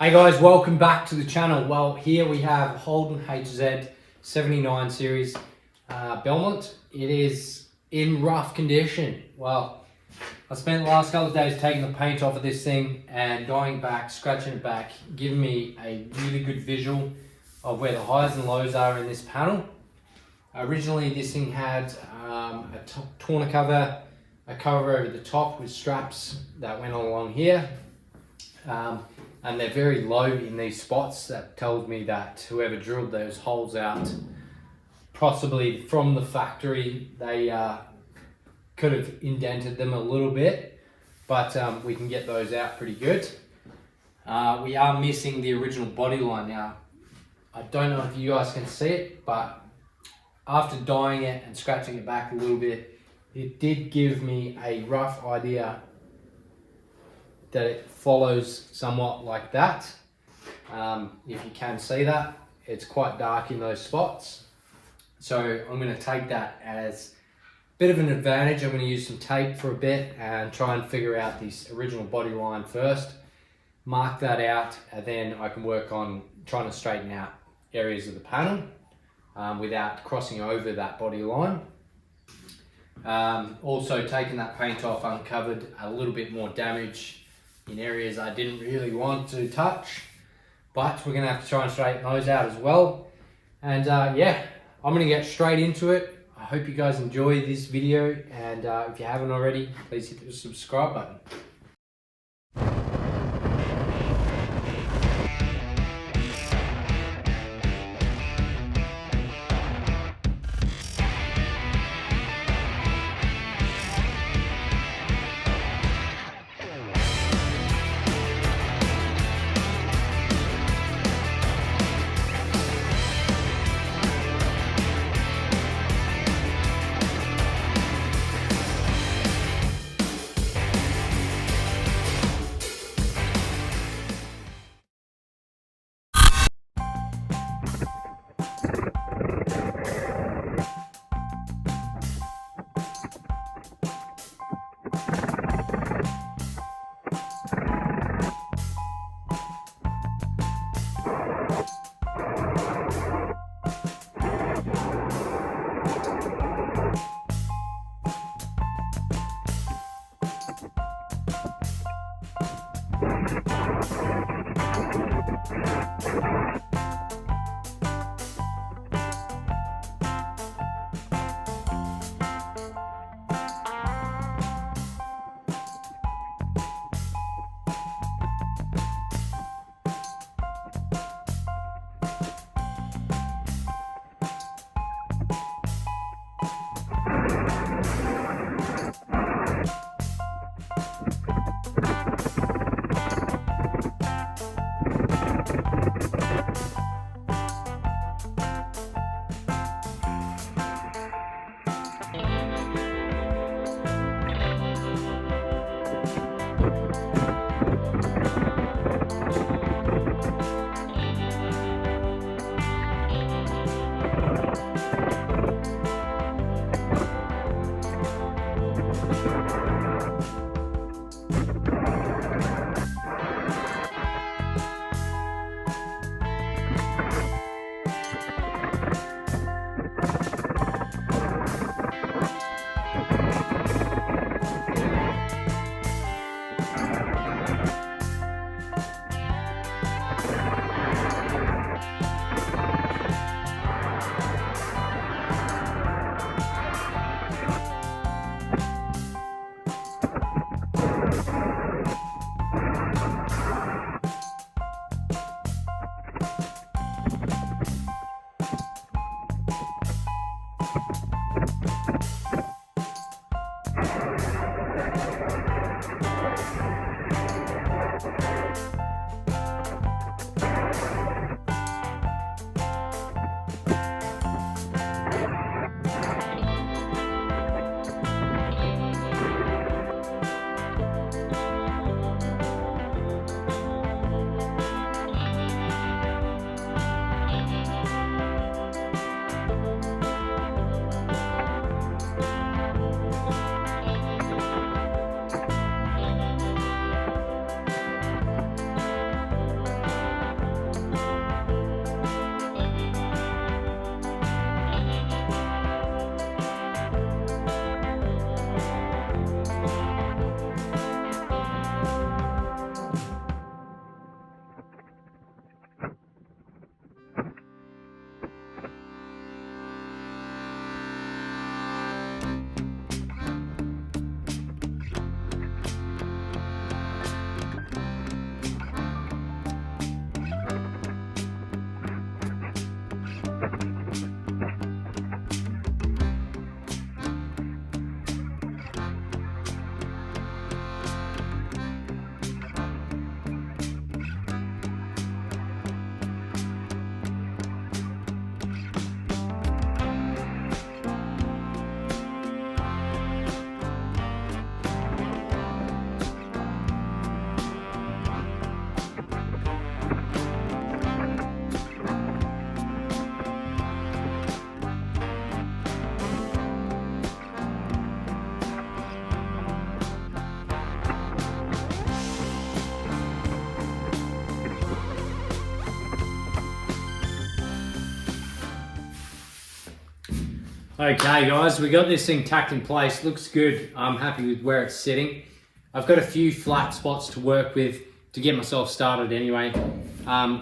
Hey guys, welcome back to the channel. Well, here we have Holden HZ 79 series Belmont. It is in rough condition. Well, I spent the last couple of days taking the paint off of this thing and going back, scratching it back, giving me a really good visual of where the highs and lows are in this panel. Originally, this thing had a tonneau cover, a cover over the top with straps that went along here. And they're very low in these spots. That tells me that whoever drilled those holes out, possibly from the factory, they could have indented them a little bit, but we can get those out pretty good. We are missing the original body line now. I don't know if you guys can see it, but after dyeing it and scratching it back a little bit, it did give me a rough idea that it follows somewhat like that. If you can see that, it's quite dark in those spots. So I'm going to take that as a bit of an advantage. I'm going to use some tape for a bit and try and figure out this original body line first, mark that out, and then I can work on trying to straighten out areas of the panel without crossing over that body line. Also taking that paint off, uncovered a little bit more damage in areas I didn't really want to touch, but we're going to have to try and straighten those out as well. And yeah, I'm going to get straight into it. I hope you guys enjoy this video, and if you haven't already, please hit the subscribe button. Okay guys, we got this thing tacked in place. Looks good. I'm happy with where it's sitting. I've got a few flat spots to work with to get myself started anyway.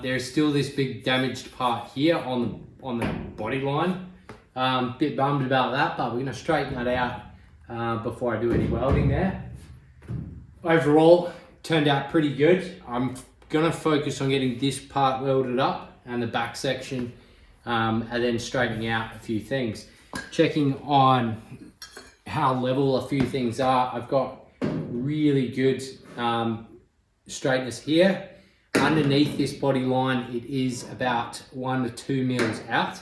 There's still this big damaged part here on the body line. Bit bummed about that, but we're gonna straighten that out before I do any welding there. Overall, turned out pretty good. I'm gonna focus on getting this part welded up and the back section, and then straightening out a few things. Checking on how level a few things are. I've got really good straightness here. Underneath this body line, it is about 1 to 2 mils out.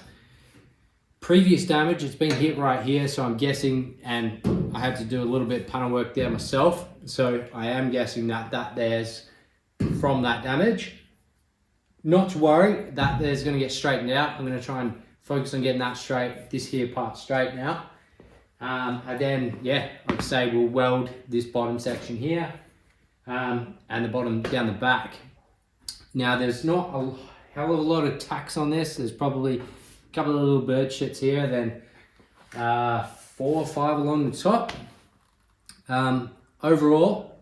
Previous damage, it's been hit right here, so I'm guessing, and I had to do a little bit of punter work there myself, so I am guessing that there's from that damage. Not to worry, that there's going to get straightened out. I'm going to try and focus on getting that straight, this here part straight now. And then, yeah, like I say, we'll weld this bottom section here and the bottom down the back. Now, there's not a hell of a lot of tacks on this. There's probably a couple of little bird shits here, then 4 or 5 along the top. Overall,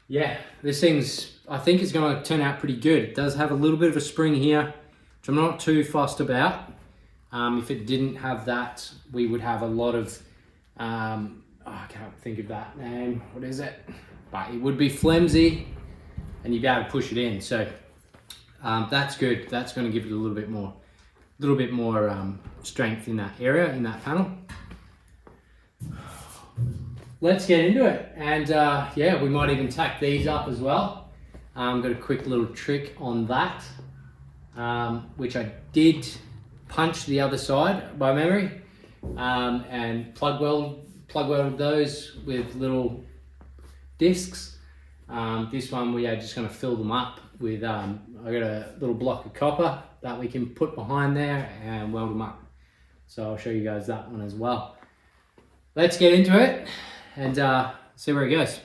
yeah, this thing's, I think it's going to turn out pretty good. It does have a little bit of a spring here, which I'm not too fussed about. If it didn't have that, we would have a lot of, I can't think of that name, what is it? But it would be flimsy and you'd be able to push it in. So that's good. That's going to give it a little bit more strength in that area, in that panel. Let's get into it. And yeah, we might even tack these up as well. Got a quick little trick on that, which I did punch the other side by memory, and plug welded those with little discs. This one we are just going to fill them up with, I got a little block of copper that we can put behind there and weld them up. So I'll show you guys that one as well. Let's get into it and see where it goes.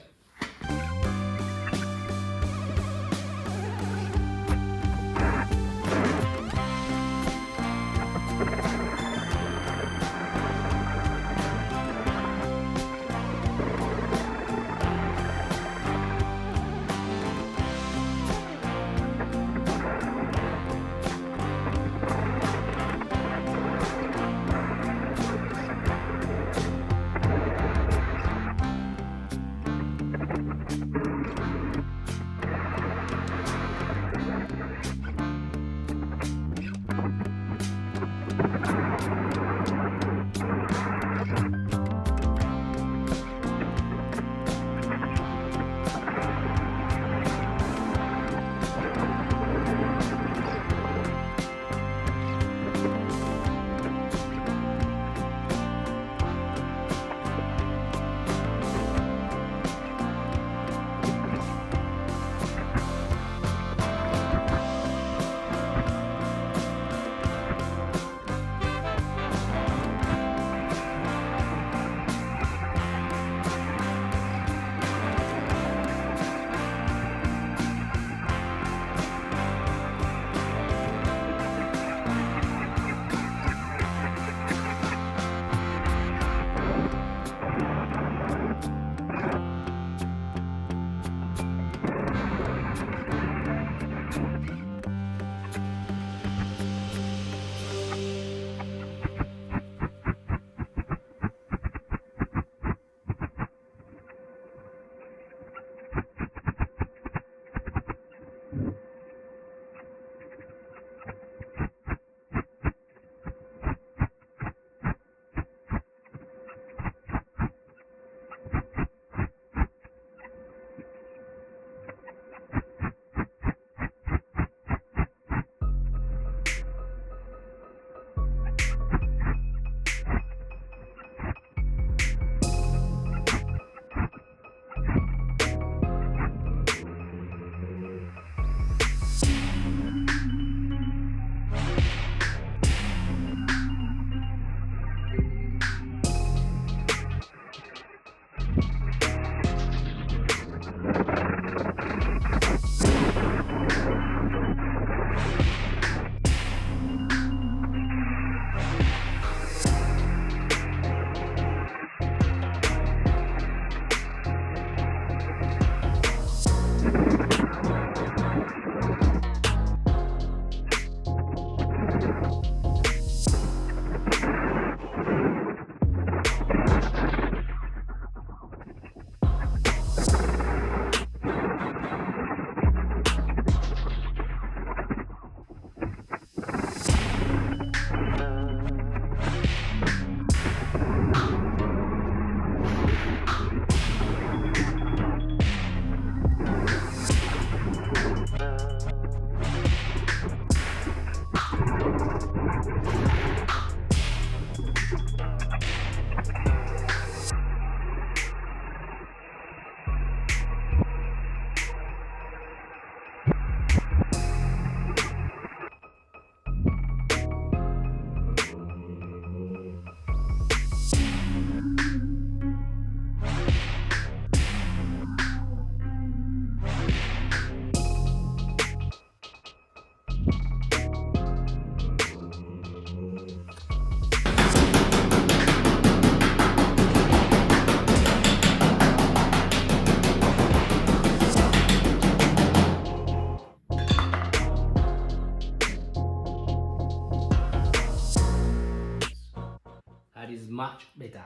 That is much better.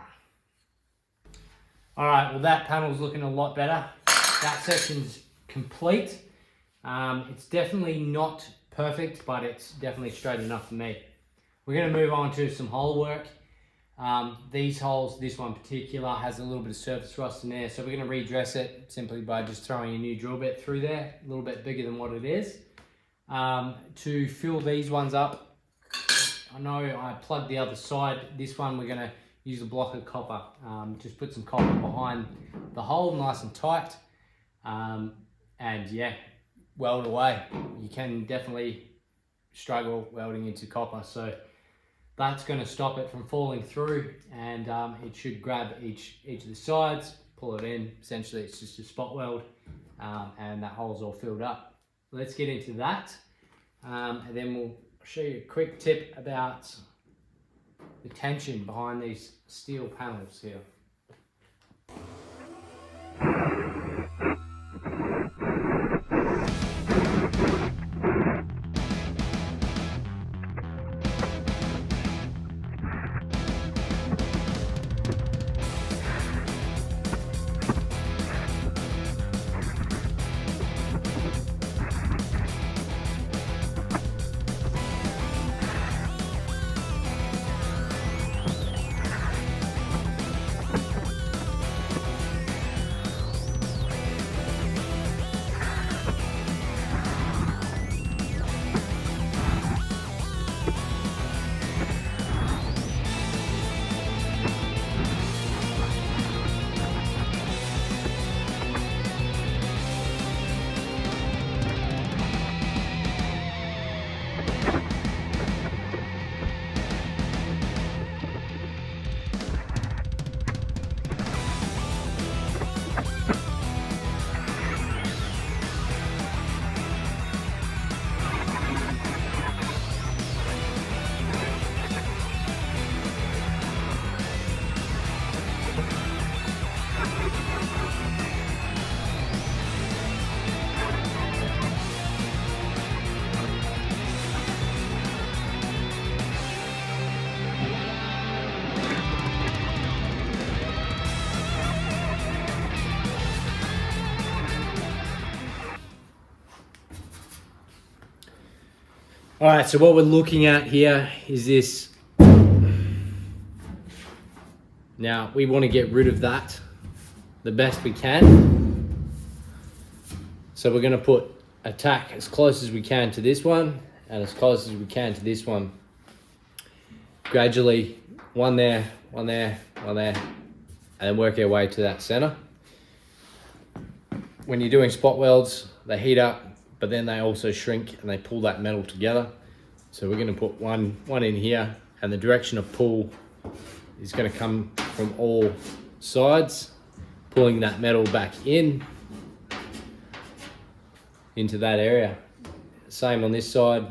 All right, well that panel's looking a lot better. That section's complete. It's definitely not perfect, but it's definitely straight enough for me. We're gonna move on to some hole work. These holes, this one in particular, has a little bit of surface rust in there, so we're gonna redress it simply by just throwing a new drill bit through there, a little bit bigger than what it is. To fill these ones up, I know I plugged the other side. This one we're gonna use a block of copper. Just put some copper behind the hole, nice and tight. And yeah, weld away. You can definitely struggle welding into copper, so that's going to stop it from falling through, and it should grab each of the sides, pull it in. Essentially it's just a spot weld, and that hole's all filled up. Let's get into that, and then we'll show you a quick tip about the tension behind these steel panels here. All right, so what we're looking at here is this. Now, we want to get rid of that the best we can. So we're going to put a tack as close as we can to this one and as close as we can to this one. Gradually, one there, one there, one there, and then work our way to that center. When you're doing spot welds, they heat up, but then they also shrink and they pull that metal together. So we're going to put one in here, and the direction of pull is going to come from all sides, pulling that metal back into that area. Same on this side.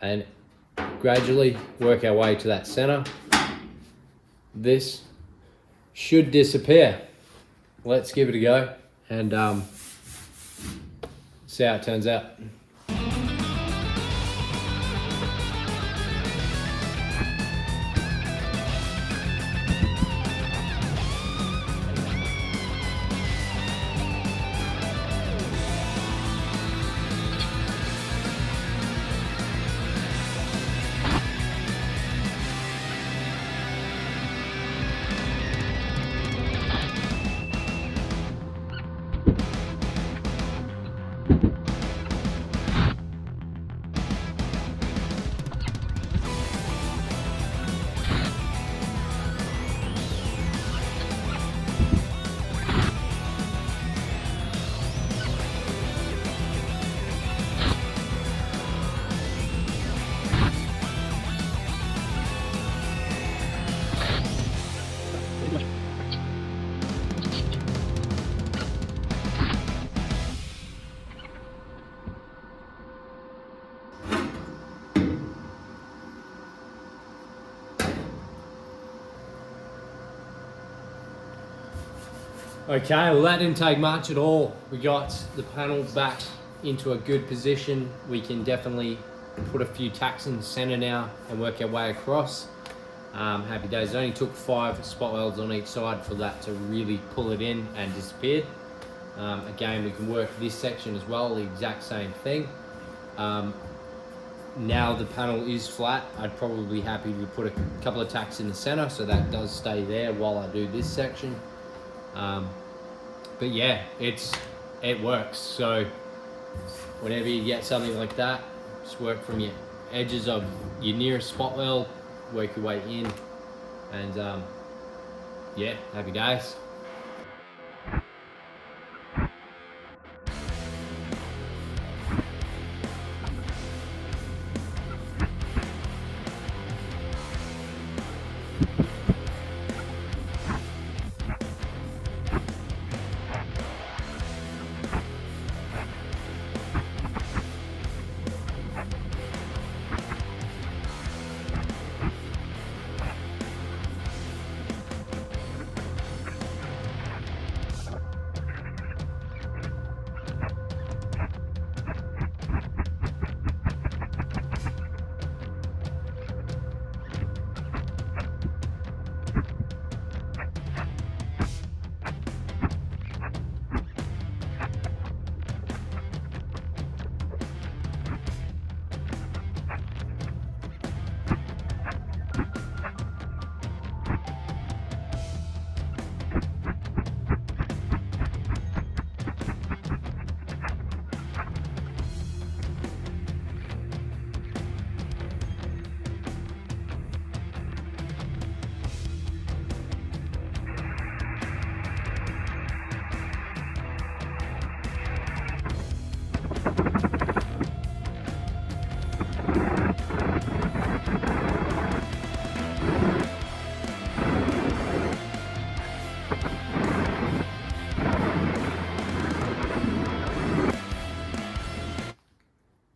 And gradually work our way to that center. This should disappear. Let's give it a go and see how it turns out. Okay, well that didn't take much at all. We got the panel back into a good position. We can definitely put a few tacks in the center now and work our way across. Happy days. It only took 5 spot welds on each side for that to really pull it in and disappear. Again, we can work this section as well, the exact same thing. Now the panel is flat, I'd probably be happy to put a couple of tacks in the center so that does stay there while I do this section. But yeah, it works. So whenever you get something like that, just work from your edges of your nearest spot weld, work your way in, and yeah, happy days.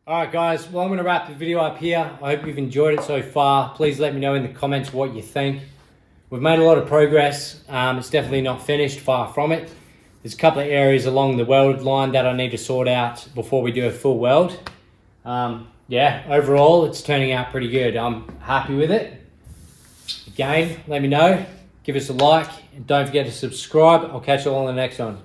Alright guys, well I'm going to wrap the video up here. I hope you've enjoyed it so far. Please let me know in the comments what you think. We've made a lot of progress. It's definitely not finished, far from it. There's a couple of areas along the weld line that I need to sort out before we do a full weld. Yeah, overall it's turning out pretty good. I'm happy with it. Again, let me know. Give us a like and don't forget to subscribe. I'll catch you all on the next one.